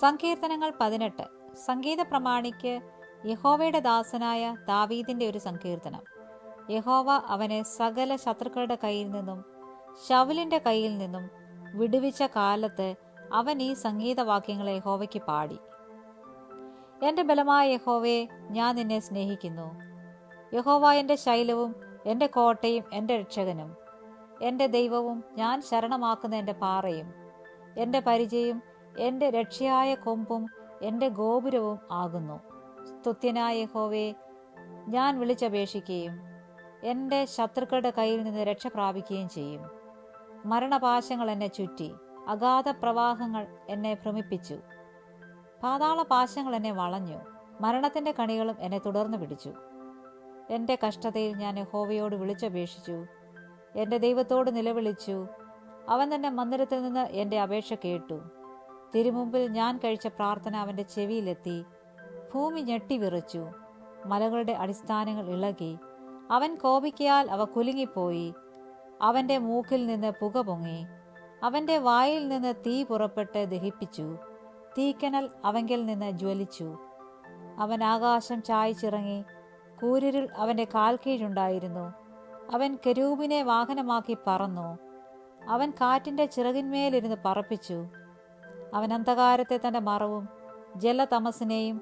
സങ്കീർത്തനങ്ങൾ 18. സംഗീത പ്രമാണിക്ക് യഹോവയുടെ ദാസനായ ദാവീദിന്റെ ഒരു സങ്കീർത്തനം. യഹോവ അവനെ സകല ശത്രുക്കളുടെ കയ്യിൽ നിന്നും ശൗലിന്റെ കയ്യിൽ നിന്നും വിടുവിച്ച കാലത്ത് അവൻ ഈ സംഗീതവാക്യങ്ങളെ യഹോവയ്ക്ക് പാടി. എന്റെ ബലമായ യഹോവേ, ഞാൻ നിന്നെ സ്നേഹിക്കുന്നു. യഹോവ എന്റെ ശൈലവും എന്റെ കോട്ടയും എന്റെ രക്ഷകനും എന്റെ ദൈവവും ഞാൻ ശരണമാക്കുന്ന എന്റെ പാറയും എന്റെ പരിചയും എന്റെ രക്ഷയായ കൊമ്പും എന്റെ ഗോപുരവും ആകുന്നു. സ്തുത്യനായ യഹോവേ, ഞാൻ വിളിച്ചപേക്ഷിക്കുകയും എന്റെ ശത്രുക്കളുടെ കയ്യിൽ നിന്ന് രക്ഷ പ്രാപിക്കുകയും ചെയ്യും. മരണപാശങ്ങൾ എന്നെ ചുറ്റി, അഗാധ പ്രവാഹങ്ങൾ എന്നെ ഭ്രമിപ്പിച്ചു. പാതാള പാശങ്ങൾ എന്നെ വളഞ്ഞു, മരണത്തിന്റെ കണികളും എന്നെ തുടർന്നു പിടിച്ചു. എന്റെ കഷ്ടതയിൽ ഞാൻ യഹോവയോട് വിളിച്ചപേക്ഷിച്ചു, എന്റെ ദൈവത്തോട് നിലവിളിച്ചു. അവൻ തന്റെ മന്ദിരത്തിൽ നിന്ന് എന്റെ അപേക്ഷ കേട്ടു. തിരുമുമ്പിൽ ഞാൻ കഴിച്ച പ്രാർത്ഥന അവന്റെ ചെവിയിലെത്തി. ഭൂമി ഞെട്ടിവിറച്ചു, മലകളുടെ അടിസ്ഥാനങ്ങൾ ഇളകി. അവൻ കോപിക്കയാൽ അവ കുലുങ്ങിപ്പോയി. അവന്റെ മൂക്കിൽ നിന്ന് പുക പൊങ്ങി, അവന്റെ വായിൽ നിന്ന് തീ പുറപ്പെട്ട് ദഹിപ്പിച്ചു. തീക്കനൽ അവങ്കിൽ നിന്ന് ജ്വലിച്ചു. അവൻ ആകാശം ചായ്ച്ചിറങ്ങി, കൂരിരുൾ അവന്റെ കാൽ കീഴുണ്ടായിരുന്നു. അവൻ കെരൂബിനെ വാഹനമാക്കി പറന്നു. അവൻ കാറ്റിന്റെ ചിറകിന്മേലിരുന്ന് പറപ്പിച്ചു. അവൻ അന്ധകാരത്തെ തന്റെ മറവും ജലതമസിനെയും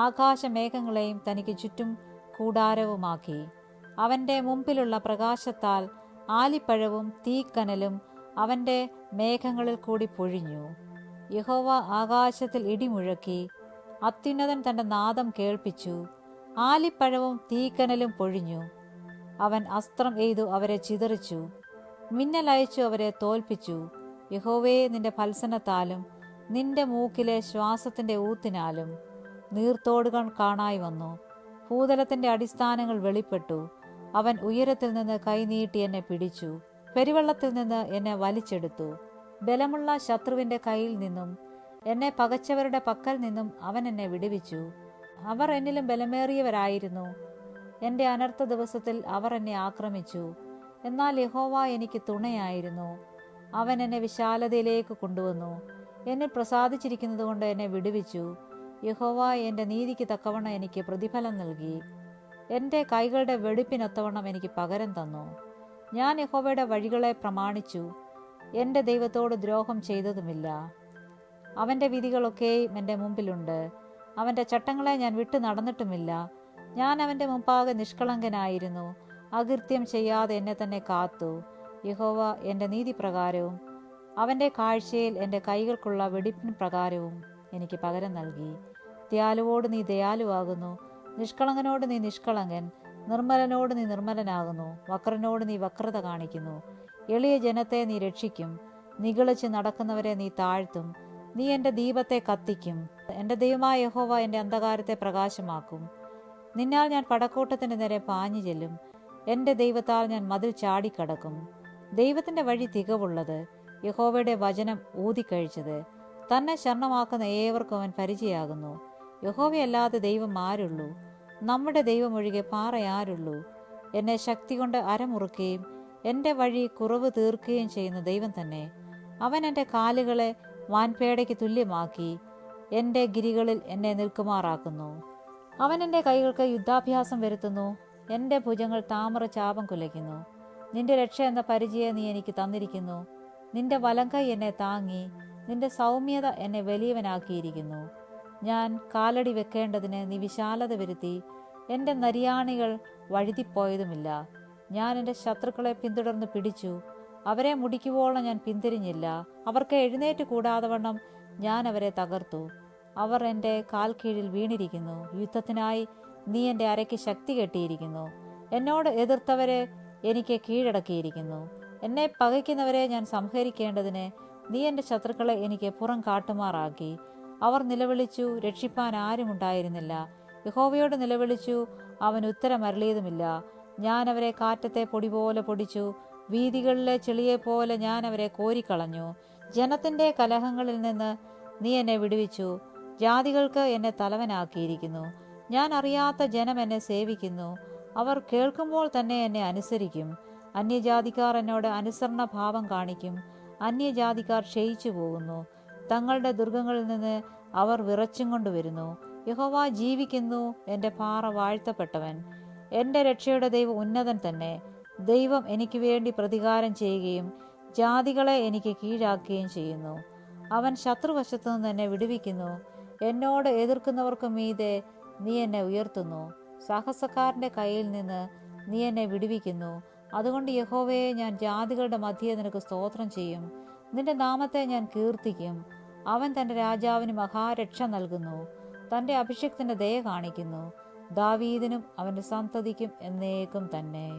ആകാശമേഘങ്ങളെയും തനിക്ക് ചുറ്റും കൂടാരവുമാക്കി. അവന്റെ മുമ്പിലുള്ള പ്രകാശത്താൽ ആലിപ്പഴവും തീക്കനലും അവന്റെ മേഘങ്ങളിൽ കൂടി പൊഴിഞ്ഞു. യഹോവ ആകാശത്തിൽ ഇടിമുഴക്കി, അത്യുന്നതൻ തന്റെ നാദം കേൾപ്പിച്ചു. ആലിപ്പഴവും തീക്കനലും പൊഴിഞ്ഞു. അവൻ അസ്ത്രം എയ്തു അവരെ ചിതറിച്ചു, മിന്നലയച്ചു അവരെ തോൽപ്പിച്ചു. യഹോവേ, നിന്റെ ഭത്സനത്താലും നിന്റെ മൂക്കിലെ ശ്വാസത്തിന്റെ ഊത്തിനാലും നീർത്തോടുകൾ കാണായി വന്നു. ഭൂതലത്തിന്റെ അടിസ്ഥാനങ്ങൾ വെളിപ്പെട്ടു. അവൻ ഉയരത്തിൽ നിന്ന് കൈനീട്ടി എന്നെ പിടിച്ചു, പെരുവെള്ളത്തിൽ നിന്ന് എന്നെ വലിച്ചെടുത്തു. ബലമുള്ള ശത്രുവിന്റെ കയ്യിൽ നിന്നും എന്നെ പകച്ചവരുടെ പക്കൽ നിന്നും അവൻ എന്നെ വിടുവിച്ചു. അവർ എന്നിലും ബലമേറിയവരായിരുന്നു. എന്റെ അനർത്ഥ ദിവസത്തിൽ അവർ എന്നെ ആക്രമിച്ചു. എന്നാൽ യഹോവ എനിക്ക് തുണയായിരുന്നു. അവൻ എന്നെ വിശാലതയിലേക്ക് കൊണ്ടുവന്നു. എന്നിൽ പ്രസാദിച്ചിരിക്കുന്നത് കൊണ്ട് എന്നെ വിടുവിച്ചു. യഹോവ എന്റെ നീതിക്ക് തക്കവണ്ണം എനിക്ക് പ്രതിഫലം നൽകി. എന്റെ കൈകളുടെ വെടിപ്പിനൊത്തവണ്ണം എനിക്ക് പകരം തന്നു. ഞാൻ യഹോവയുടെ വഴികളെ പ്രമാണിച്ചു, എന്റെ ദൈവത്തോട് ദ്രോഹം ചെയ്തതുമില്ല. അവന്റെ വിധികളൊക്കെയും എൻ്റെ മുമ്പിലുണ്ട്. അവന്റെ ചട്ടങ്ങളെ ഞാൻ വിട്ടു നടന്നിട്ടുമില്ല. ഞാൻ അവന്റെ മുമ്പാകെ നിഷ്കളങ്കനായിരുന്നു. അകൃത്യം ചെയ്യാതെ എന്നെ തന്നെ കാത്തു. യഹോവ എന്റെ നീതി പ്രകാരവും അവന്റെ കാഴ്ചയിൽ എൻ്റെ കൈകൾക്കുള്ള വെടിപ്പിൻ പ്രകാരവും എനിക്ക് പകരം നൽകി. ദയാലുവോട് നീ ദയാലുവാകുന്നു, നിഷ്കളങ്കനോട് നീ നിഷ്കളങ്കൻ, നിർമ്മലനോട് നീ നിർമ്മലനാകുന്നു, വക്രനോട് നീ വക്രത കാണിക്കുന്നു. എളിയ ജനത്തെ നീ രക്ഷിക്കും, നിഗളിച്ച് നടക്കുന്നവരെ നീ താഴ്ത്തും. നീ എൻ്റെ ദീപത്തെ കത്തിക്കും. എൻ്റെ ദൈവമായ യഹോവ എൻ്റെ അന്ധകാരത്തെ പ്രകാശമാക്കും. നിന്നാൽ ഞാൻ പടക്കോട്ടത്തിൻ്റെ നേരെ പാഞ്ഞു ചെല്ലും. എൻ്റെ ദൈവത്താൽ ഞാൻ മതിൽ ചാടിക്കടക്കും. ദൈവത്തിൻ്റെ വഴി തികവുള്ളത്, യഹോവയുടെ വചനം ഊതിക്കഴിച്ചത്. തന്നെ ശരണമാക്കുന്ന ഏവർക്കും അവൻ പരിചയമാകുന്നു. യഹോവയല്ലാതെ ദൈവം ആരുള്ളൂ? നമ്മുടെ ദൈവം ഒഴികെ പാറ ആരുള്ളൂ? എന്നെ ശക്തി കൊണ്ട് അരമുറുക്കുകയും എൻ്റെ വഴി കുറവ് തീർക്കുകയും ചെയ്യുന്ന ദൈവം തന്നെ. അവൻ എൻ്റെ കാലുകളെ വാൻപേടയ്ക്ക് തുല്യമാക്കി എൻ്റെ ഗിരികളിൽ എന്നെ നിൽക്കുമാറാക്കുന്നു. അവൻ എൻ്റെ കൈകൾക്ക് യുദ്ധാഭ്യാസം വരുത്തുന്നു. എൻ്റെ ഭുജങ്ങൾ താമര ചാപം കുലയ്ക്കുന്നു. നിന്റെ രക്ഷ എന്ന പരിചയം നീ എനിക്ക് തന്നിരിക്കുന്നു. നിന്റെ വലങ്കൈ എന്നെ താങ്ങി, നിന്റെ സൗമ്യത എന്നെ വലിയവനാക്കിയിരിക്കുന്നു. ഞാൻ കാലടി വെക്കേണ്ടതിന് നീ വിശാലത വരുത്തി. എൻ്റെ നരിയാണികൾ വഴുതിപ്പോയതുമില്ല. ഞാൻ എൻ്റെ ശത്രുക്കളെ പിന്തുടർന്ന് പിടിച്ചു. അവരെ മുടിക്കുവോളം ഞാൻ പിന്തിരിഞ്ഞില്ല. അവർക്ക് എഴുന്നേറ്റ് കൂടാതെ വണ്ണം ഞാൻ അവരെ തകർത്തു. അവർ എൻ്റെ കാൽ കീഴിൽ വീണിരിക്കുന്നു. യുദ്ധത്തിനായി നീ എൻ്റെ അരയ്ക്ക് ശക്തി കെട്ടിയിരിക്കുന്നു. എന്നോട് എതിർത്തവരെ എനിക്ക് കീഴടക്കിയിരിക്കുന്നു. എന്നെ പകയ്ക്കുന്നവരെ ഞാൻ സംഹരിക്കേണ്ടതിന് നീ എൻ്റെ ശത്രുക്കളെ എനിക്ക് പുറം കാട്ടുമാറാക്കി. അവർ നിലവിളിച്ചു, രക്ഷിപ്പാൻ ആരുമുണ്ടായിരുന്നില്ല. യഹോവയോട് നിലവിളിച്ചു, അവൻ ഉത്തരമരുളിയതുമില്ല. ഞാൻ അവരെ കാറ്റത്തെ പൊടി പോലെ പൊടിച്ചു, വീഥികളിലെ ചെളിയെപ്പോലെ ഞാൻ അവരെ കോരിക്കളഞ്ഞു. ജനത്തിന്റെ കലഹങ്ങളിൽ നിന്ന് നീ എന്നെ വിടുവിച്ചു. ജാതികൾക്ക് എന്നെ തലവനാക്കിയിരിക്കുന്നു. ഞാൻ അറിയാത്ത ജനം എന്നെ സേവിക്കുന്നു. അവർ കേൾക്കുമ്പോൾ തന്നെ എന്നെ അനുസരിക്കും. അന്യജാതിക്കാർ എന്നോട് അനുസരണ ഭാവം കാണിക്കും. അന്യജാതിക്കാർ ക്ഷയിച്ചു പോകുന്നു. തങ്ങളുടെ ദുർഗങ്ങളിൽ നിന്ന് അവർ വിറച്ചും കൊണ്ടുവരുന്നു. യഹോവ ജീവിക്കുന്നു, എൻ്റെ പാറ വാഴ്ത്തപ്പെട്ടവൻ. എൻ്റെ രക്ഷയുടെ ദൈവം ഉന്നതൻ തന്നെ. ദൈവം എനിക്ക് വേണ്ടി പ്രതികാരം ചെയ്യുകയും ജാതികളെ എനിക്ക് കീഴാക്കുകയും ചെയ്യുന്നു. അവൻ ശത്രുവശത്തു നിന്ന് എന്നെ വിടുവിക്കുന്നു. എന്നോട് എതിർക്കുന്നവർക്ക് മീതെ നീ എന്നെ ഉയർത്തുന്നു. സാഹസക്കാരൻ്റെ കയ്യിൽ നിന്ന് നീ എന്നെ വിടുവിക്കുന്നു. അതുകൊണ്ട് യഹോവയെ, ഞാൻ ജാതികളുടെ മധ്യേ നിനക്ക് സ്തോത്രം ചെയ്യും. നിന്റെ നാമത്തെ ഞാൻ കീർത്തിക്കും. അവൻ തൻ്റെ രാജാവിന് മഹാരക്ഷ നൽകുന്നു. തൻ്റെ അഭിഷിക്തന്റെ ദയ കാണിക്കുന്നു. ദാവീദിനും അവൻ്റെ സന്തതിക്കും എന്നേക്കും തന്നെ.